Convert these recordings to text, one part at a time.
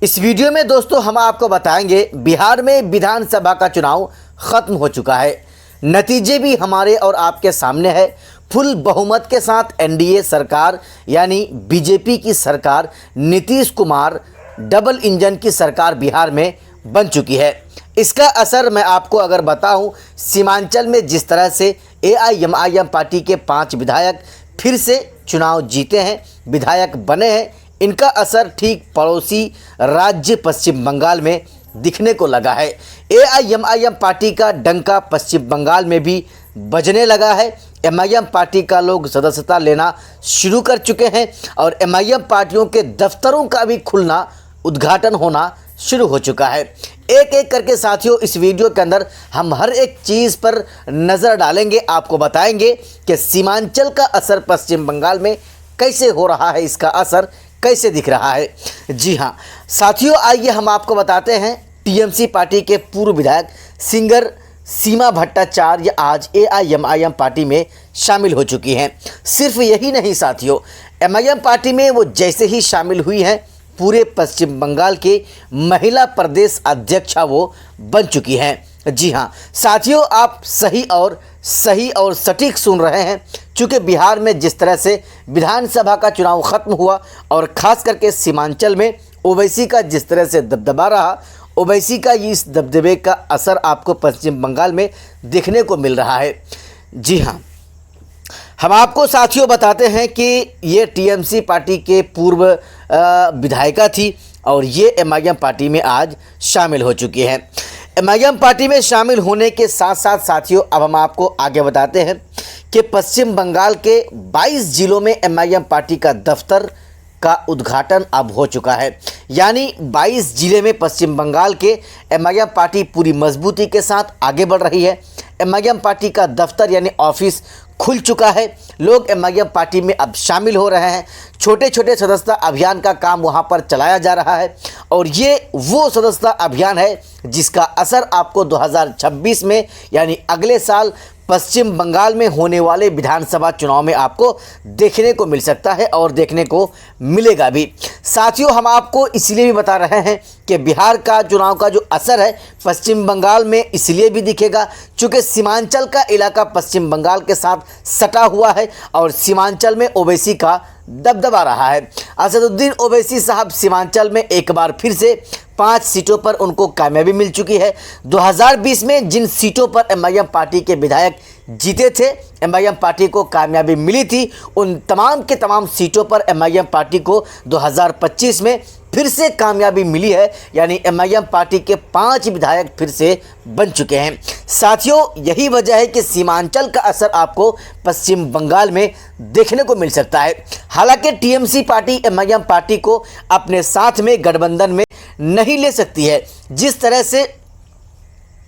इस वीडियो में दोस्तों हम आपको बताएंगे बिहार में विधानसभा का चुनाव खत्म हो चुका है। नतीजे भी हमारे और आपके सामने है। फुल बहुमत के साथ एनडीए सरकार यानी बीजेपी की सरकार, नीतीश कुमार डबल इंजन की सरकार बिहार में बन चुकी है। इसका असर मैं आपको अगर बताऊं, सीमांचल में जिस तरह से एआईएमआईएम पार्टी के 5 विधायक फिर से चुनाव जीते हैं, विधायक बने हैं, इनका असर ठीक पड़ोसी राज्य पश्चिम बंगाल में दिखने को लगा है। एआईएमआईएम पार्टी का डंका पश्चिम बंगाल में भी बजने लगा है। एमआईएम पार्टी का लोग सदस्यता लेना शुरू कर चुके हैं और एमआईएम पार्टियों के दफ्तरों का भी खुलना, उद्घाटन होना शुरू हो चुका है। एक एक करके साथियों इस वीडियो के अंदर हम हर एक चीज़ पर नज़र डालेंगे, आपको बताएंगे कि सीमांचल का असर पश्चिम बंगाल में कैसे हो रहा है, इसका असर कैसे दिख रहा है। जी हाँ साथियों, आइए हम आपको बताते हैं। टीएमसी पार्टी के पूर्व विधायक सिंगर सीमा भट्टाचार्य आज एआईएमआईएम पार्टी में शामिल हो चुकी हैं। सिर्फ यही नहीं साथियों, एमआईएम पार्टी में वो जैसे ही शामिल हुई हैं, पूरे पश्चिम बंगाल के महिला प्रदेश अध्यक्षा वो बन चुकी हैं। जी हाँ साथियों, आप सही और सटीक सुन रहे हैं। चूँकि बिहार में जिस तरह से विधानसभा का चुनाव खत्म हुआ और ख़ास करके सीमांचल में ओवैसी का जिस तरह से दबदबा रहा, ओवैसी का इस दबदबे का असर आपको पश्चिम बंगाल में देखने को मिल रहा है। जी हाँ, हम आपको साथियों बताते हैं कि ये टीएमसी पार्टी के पूर्व विधायिका थी और ये एमआईएम पार्टी में आज शामिल हो चुकी हैं। एमआईएम पार्टी में शामिल होने के साथ साथ साथियों अब हम आपको आगे बताते हैं कि पश्चिम बंगाल के 22 जिलों में एमआईएम पार्टी का दफ्तर का उद्घाटन अब हो चुका है। यानी 22 जिले में पश्चिम बंगाल के एमआईएम पार्टी पूरी मजबूती के साथ आगे बढ़ रही है। एमआईएम पार्टी का दफ्तर यानी ऑफिस खुल चुका है। लोग एमआईएम पार्टी में अब शामिल हो रहे हैं। छोटे छोटे सदस्यता अभियान का काम वहां पर चलाया जा रहा है और ये वो सदस्यता अभियान है जिसका असर आपको 2026 में यानी अगले साल पश्चिम बंगाल में होने वाले विधानसभा चुनाव में आपको देखने को मिल सकता है और देखने को मिलेगा भी। साथियों, हम आपको इसलिए भी बता रहे हैं कि बिहार का चुनाव का जो असर है पश्चिम बंगाल में इसलिए भी दिखेगा चूँकि सीमांचल का इलाका पश्चिम बंगाल के साथ सटा हुआ है और सीमांचल में ओवैसी का दबदबा रहा है। असदुद्दीन ओवैसी साहब सीमांचल में एक बार फिर से 5 सीटों पर उनको कामयाबी मिल चुकी है। 2020 में जिन सीटों पर एमआईएम पार्टी के विधायक जीते थे, एमआईएम पार्टी को कामयाबी मिली थी, उन तमाम के तमाम सीटों पर एमआईएम पार्टी को 2025 में फिर से कामयाबी मिली है। यानी एमआईएम पार्टी के 5 विधायक फिर से बन चुके हैं। साथियों, यही वजह है कि सीमांचल का असर आपको पश्चिम बंगाल में देखने को मिल सकता है। हालांकि टीएमसी पार्टी एमआईएम पार्टी को अपने साथ में गठबंधन में नहीं ले सकती है। जिस तरह से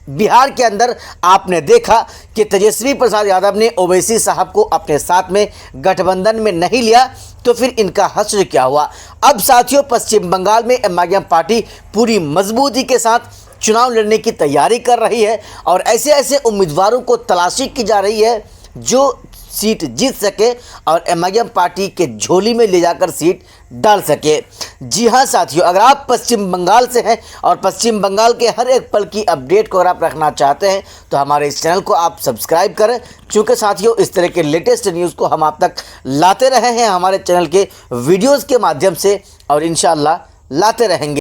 बिहार के अंदर आपने देखा कि तेजस्वी प्रसाद यादव ने ओवैसी साहब को अपने साथ में गठबंधन में नहीं लिया, तो फिर इनका हश्र क्या हुआ। अब साथियों पश्चिम बंगाल में एमआईएम पार्टी पूरी मजबूती के साथ चुनाव लड़ने की तैयारी कर रही है और ऐसे ऐसे उम्मीदवारों को तलाशी की जा रही है जो सीट जीत सके और एमआईएम पार्टी के झोली में ले जाकर सीट डाल सके। जी हाँ साथियों, अगर आप पश्चिम बंगाल से हैं और पश्चिम बंगाल के हर एक पल की अपडेट को अगर आप रखना चाहते हैं तो हमारे इस चैनल को आप सब्सक्राइब करें। चूँकि साथियों इस तरह के लेटेस्ट न्यूज़ को हम आप तक लाते रहे हैं हमारे चैनल के वीडियोज़ के माध्यम से और इंशाल्लाह लाते रहेंगे।